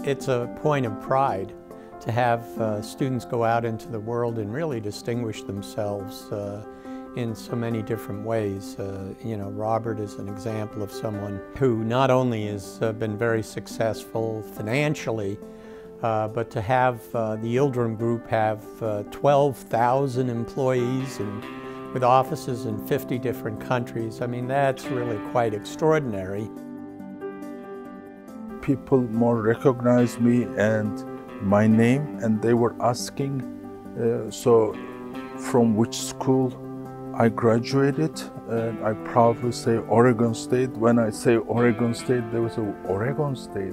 It's a point of pride to have students go out into the world and really distinguish themselves in so many different ways. You know, Robert is an example of someone who not only has been very successful financially, but to have the Yildirim Group have 12,000 employees and with offices in 50 different countries, I mean, that's really quite extraordinary. People more recognized me and my name, and they were asking, so from which school I graduated, and I proudly say Oregon State. When I say Oregon State, there was a Oregon State.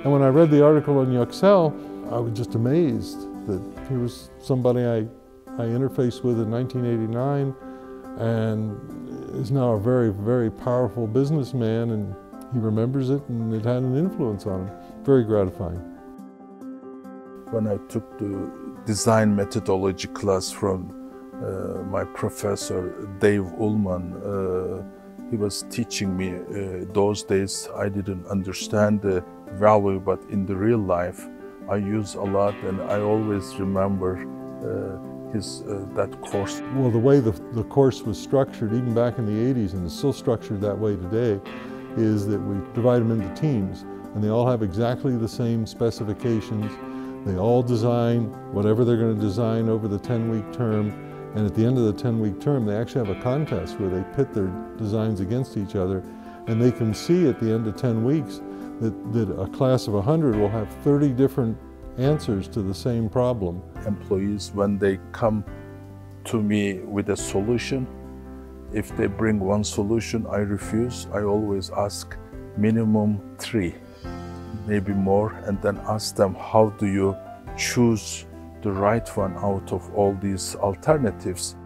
And when I read the article on Yüksel, I was just amazed that he was somebody I interfaced with in 1989 and is now a very, very powerful businessman, and he remembers it and it had an influence on him. Very gratifying. When I took the design methodology class from my professor, Dave Ullman, he was teaching me. Those days I didn't understand the value, but in the real life I use a lot, and I always remember that course. Well, the way the course was structured, even back in the 80s, and it's still structured that way today, is that we divide them into teams, and they all have exactly the same specifications. They all design whatever they're going to design over the 10-week term, and at the end of the 10-week term, they actually have a contest where they pit their designs against each other, and they can see at the end of 10 weeks that a class of 100 will have 30 different answers to the same problem. Employees, when they come to me with a solution, if they bring one solution, I refuse. I always ask minimum 3, maybe more, and then ask them, how do you choose the right one out of all these alternatives?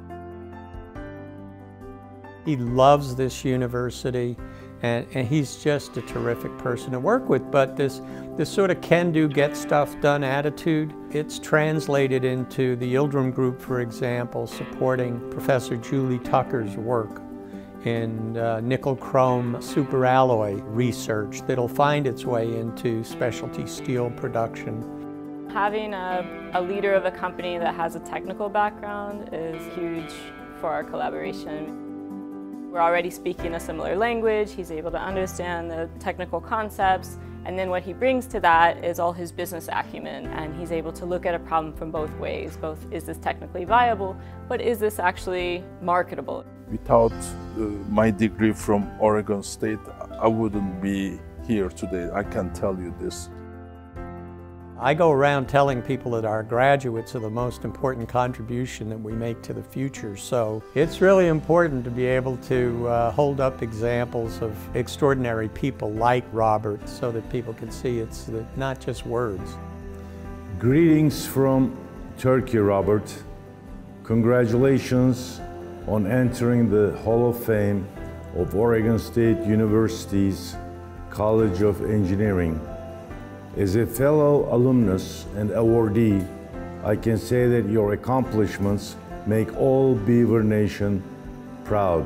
He loves this university, and he's just a terrific person to work with. But this sort of can-do, get-stuff-done attitude, it's translated into the Yildirim Group, for example, supporting Professor Julie Tucker's work in nickel-chrome superalloy research that'll find its way into specialty steel production. Having a leader of a company that has a technical background is huge for our collaboration. We're already speaking a similar language, he's able to understand the technical concepts, and then what he brings to that is all his business acumen, and he's able to look at a problem from both ways. Both, is this technically viable, but is this actually marketable? Without my degree from Oregon State, I wouldn't be here today. I can tell you this. I go around telling people that our graduates are the most important contribution that we make to the future. So it's really important to be able to hold up examples of extraordinary people like Robert so that people can see it's not just words. Greetings from Turkey, Robert. Congratulations on entering the Hall of Fame of Oregon State University's College of Engineering. As a fellow alumnus and awardee, I can say that your accomplishments make all Beaver Nation proud.